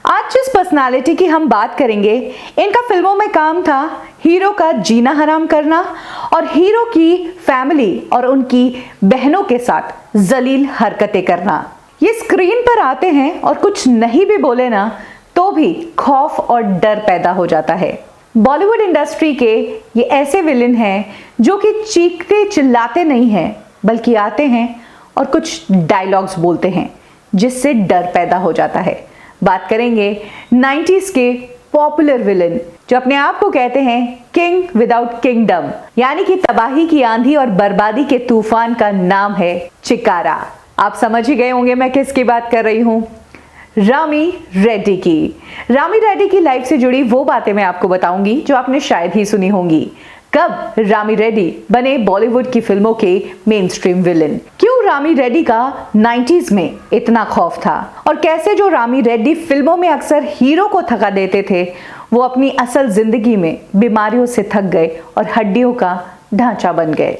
आज जिस पर्सनालिटी की हम बात करेंगे, इनका फिल्मों में काम था हीरो का जीना हराम करना और हीरो की फैमिली और उनकी बहनों के साथ जलील हरकतें करना। ये स्क्रीन पर आते हैं और कुछ नहीं भी बोले ना तो भी खौफ और डर पैदा हो जाता है। बॉलीवुड इंडस्ट्री के ये ऐसे विलेन हैं जो कि चीखते चिल्लाते नहीं हैं, बल्कि आते हैं और कुछ डायलॉग्स बोलते हैं जिससे डर पैदा हो जाता है। बात करेंगे 90s के पॉपुलर विलेन जो अपने आप को कहते हैं किंग विदाउट किंगडम, यानी कि तबाही की आंधी और बर्बादी के तूफान का नाम है चिकारा। आप समझ ही गए होंगे मैं किसकी बात कर रही हूं, रामी रेड्डी की। रामी रेड्डी की लाइफ से जुड़ी वो बातें मैं आपको बताऊंगी जो आपने शायद ही सुनी होंगी। कब रामी रेड्डी बने बॉलीवुड की फिल्मों के मेन स्ट्रीम विलेन, क्यों रामी रेड्डी का 90s में इतना खौफ था और कैसे जो रामी रेड्डी फिल्मों में अक्सर हीरो को थका देते थे वो अपनी असल जिंदगी में बीमारियों से थक गए और हड्डियों का ढांचा बन गए।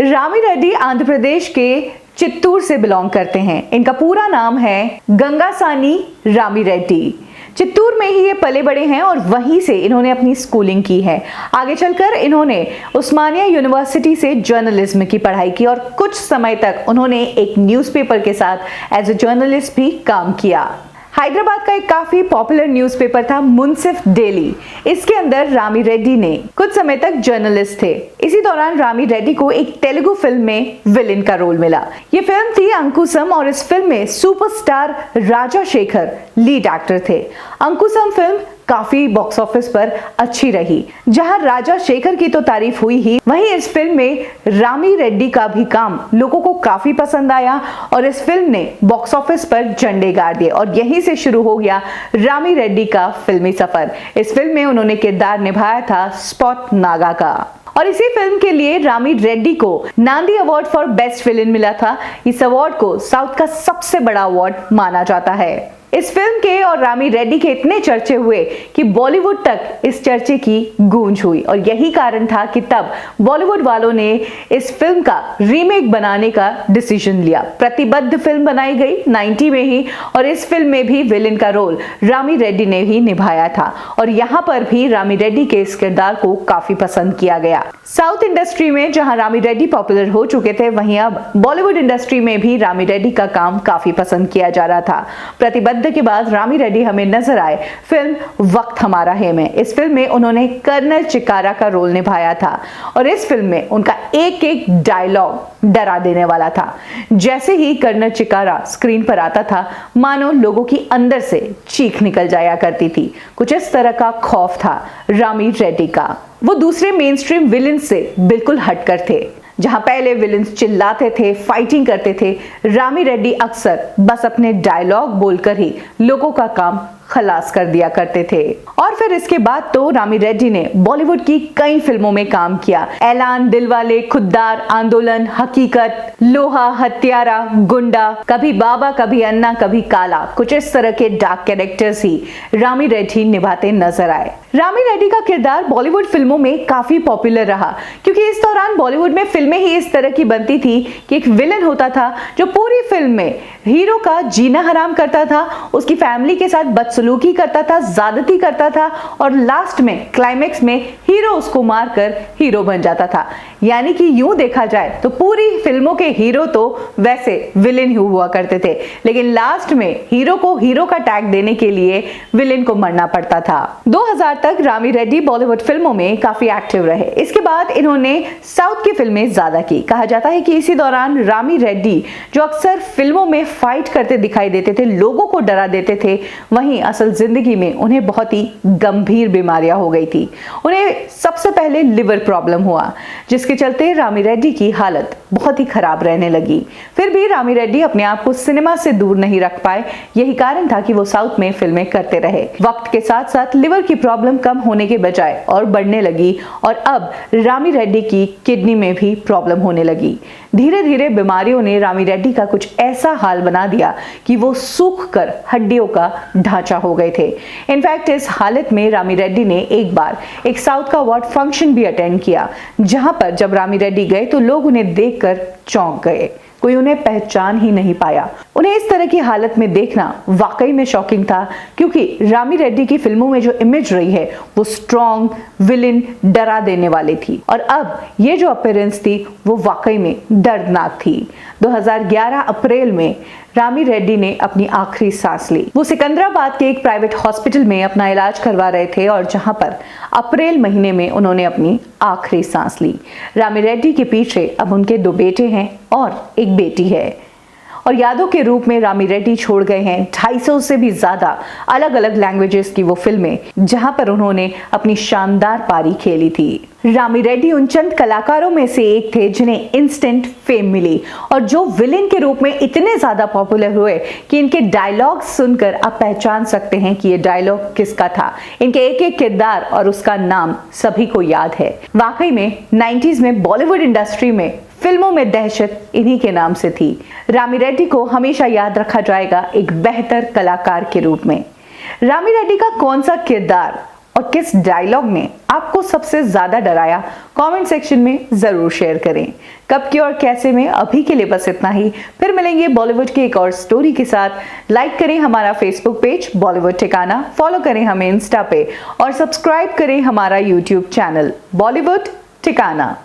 रामी रेड्डी आंध्र प्रदेश के चित्तूर से बिलोंग करते हैं। इनका पूरा नाम है गंगासानी रामी रेड्डी। चित्तूर में ही ये पले बड़े हैं और वहीं से इन्होंने अपनी स्कूलिंग की है। आगे चलकर इन्होंने उस्मानिया यूनिवर्सिटी से जर्नलिज्म की पढ़ाई की और कुछ समय तक उन्होंने एक न्यूज़पेपर के साथ एज ए जर्नलिस्ट भी काम किया। हैदराबाद का एक काफी पॉपुलर न्यूज़पेपर था मुंसिफ डेली। इसके अंदर रामी रेड्डी ने कुछ समय तक जर्नलिस्ट थे। इसी दौरान रामी रेड्डी को एक तेलुगु फिल्म में विलेन का रोल मिला। ये फिल्म थी अंकुशम और इस फिल्म में सुपरस्टार राजा शेखर लीड एक्टर थे। अंकुशम फिल्म काफी बॉक्स ऑफिस पर अच्छी रही। जहां राजा शेखर की तो तारीफ हुई ही, वहीं इस फिल्म में रामी रेड्डी का भी काम लोगों को काफी पसंद आया और इस फिल्म ने बॉक्स ऑफिस पर झंडे गाड़ दिए और यहीं से शुरू हो गया रामी रेड्डी का फिल्मी सफर। इस फिल्म में उन्होंने किरदार निभाया था स्पॉट नागा का और इसी फिल्म के लिए रामी रेड्डी को नांदी अवार्ड फॉर बेस्ट विलेन मिला था। इस अवार्ड को साउथ का सबसे बड़ा अवार्ड माना जाता है। इस फिल्म के और रामी रेड्डी के इतने चर्चे हुए कि बॉलीवुड तक इस चर्चे की गूंज हुई और यही कारण था कि तब बॉलीवुड वालों ने इस फिल्म का रीमेक बनाने का डिसीजन लिया। प्रतिबद्ध फिल्म बनाई गई 90 में ही और इस फिल्म में भी विलेन का रोल रामी रेड्डी ने ही निभाया था और यहाँ पर भी रामी रेड्डी के इस किरदार को काफी पसंद किया गया। साउथ इंडस्ट्री में जहां रामी रेड्डी पॉपुलर हो चुके थे, वहीं अब बॉलीवुड इंडस्ट्री में भी रामी रेड्डी का काम काफी पसंद किया जा रहा था। प्रतिबद्ध के बाद रामी रेड्डी हमें नजर आए फिल्म वक्त हमारा है में। इस फिल्म में उन्होंने कर्नल चिकारा का रोल निभाया था और इस फिल्म में उनका एक एक डायलॉग डरा देने वाला था। जैसे ही कर्नल चिकारा स्क्रीन पर आता था मानो लोगों की अंदर से चीख निकल जाया करती थी। कुछ इस तरह का खौफ था रामी रेड्डी का। वो दूसरे मेन स्ट्रीम विलेन से बिल्कुल हटकर थे। जहां पहले विलेन्स चिल्लाते थे, फाइटिंग करते थे, रामी रेड्डी अक्सर बस अपने डायलॉग बोलकर ही लोगों का काम खलास कर दिया करते थे। और फिर इसके बाद तो रामी रेड्डी ने बॉलीवुड की कई फिल्मों में काम किया। ऐलान, दिलवाले, खुद्दार, आंदोलन, हकीकत, लोहा, हत्यारा, गुंडा, कभी बाबा, कभी अन्ना, कभी काला, कुछ इस तरह के डार्क कैरेक्टर्स ही रामी रेड्डी निभाते नजर आए। रामी रेड्डी का किरदार बॉलीवुड फिल्मों में काफी पॉपुलर रहा क्योंकि इस दौरान बॉलीवुड में फिल्में ही इस तरह की बनती थी कि एक विलेन होता था जो पूरी फिल्म में हीरो का जीना हराम करता था, उसकी फैमिली के साथ बदसलूकी करता था, ज्यादती करता था और लास्ट में क्लाइमेक्स में हीरो उसको मारकर हीरो बन जाता था। यानी कि यूं देखा जाए तो पूरी फिल्मों के हीरो तो वैसे विलेन ही हुआ करते थे, लेकिन लास्ट में हीरो को हीरो का टैग देने के लिए विलेन को मरना पड़ता था। 2000 तक रामी रेड्डी बॉलीवुड फिल्मों में काफी एक्टिव रहे। इसके बाद इन्होंने साउथ की फिल्में ज्यादा की। कहा जाता है कि इसी दौरान रामी रेड्डी जो अक्सर फिल्मों में फाइट करते दिखाई देते थे, लोगों को डरा देते थे, वहीं असल जिंदगी में उन्हें बहुत ही गंभीर बीमारियां हो गई थी। उन्हें सबसे पहले लिवर प्रॉब्लम हुआ जिसके चलते रामी रेड्डी की हालत बहुत ही खराब रहने लगी। फिर भी रामी रेड्डी अपने आप को सिनेमा से दूर नहीं रख पाए। यही कारण था कि वो साउथ में फिल्में करते रहे। वक्त के साथ साथ लिवर की प्रॉब्लम कम होने के बजाय और बढ़ने लगी और अब रामी रेड्डी की किडनी में भी प्रॉब्लम होने लगी। धीरे धीरे बीमारियों ने रामी रेड्डी का कुछ ऐसा हाल बना दिया कि वो सूख कर हड्डियों का ढांचा हो गए थे। इनफैक्ट इस हालत में रामी रेड्डी ने एक बार एक साउथ का अवार्ड फंक्शन भी अटेंड किया, जहां पर जब रामी रेड्डी गए तो लोग उन्हें देखकर चौंक गए। कोई उन्हें पहचान ही नहीं पाया। उन्हें इस तरह की हालत में देखना वाकई में शॉकिंग था, क्योंकि रामी रेड्डी की फिल्मों में जो इमेज रही है वो स्ट्रॉन्ग, विलेन, डरा देने वाली थी, और अब ये जो अपीयरेंस थी वो वाकई में दर्दनाक थी। 2011 अप्रैल में रामी रेड्डी ने अपनी आखिरी सांस ली। वो सिकंदराबाद के एक प्राइवेट हॉस्पिटल में अपना इलाज करवा रहे थे, और जहां पर अप्रैल महीने में उन्होंने अपनी आखिरी सांस ली। रामी रेड्डी के पीछे अब उनके 2 बेटे हैं और एक बेटी है, और यादों के रूप में रामी रेड्डी छोड़ गए हैं 250 से भी ज्यादा अलग अलग लैंग्वेजेस की वो फिल्में, जहां पर उन्होंने अपनी शानदार पारी खेली थी। रामी रेड्डी उन चंद कलाकारों में से एक थे जिन्हें इंस्टेंट फेम मिली, और जो विलेन के रूप में इतने ज्यादा पॉपुलर हुए कि इनके डायलॉग सुनकर आप पहचान सकते हैं कि ये डायलॉग किसका था। इनके एक एक किरदार और उसका नाम सभी को याद है। वाकई में 90s में बॉलीवुड इंडस्ट्री में फिल्मों में दहशत इन्हीं के नाम से थी। रामी रेड्डी को हमेशा याद रखा जाएगा एक बेहतर कलाकार के रूप में। रामी रेड्डी का कौन सा किरदार और किस डायलॉग ने आपको सबसे ज्यादा डराया, कमेंट सेक्शन में जरूर शेयर करें। कब की और कैसे में अभी के लिए बस इतना ही। फिर मिलेंगे बॉलीवुड की एक और स्टोरी के साथ। लाइक करें हमारा फेसबुक पेज बॉलीवुड ठिकाना, फॉलो करें हमें इंस्टा पे, और सब्सक्राइब करें हमारा यूट्यूब चैनल बॉलीवुड ठिकाना।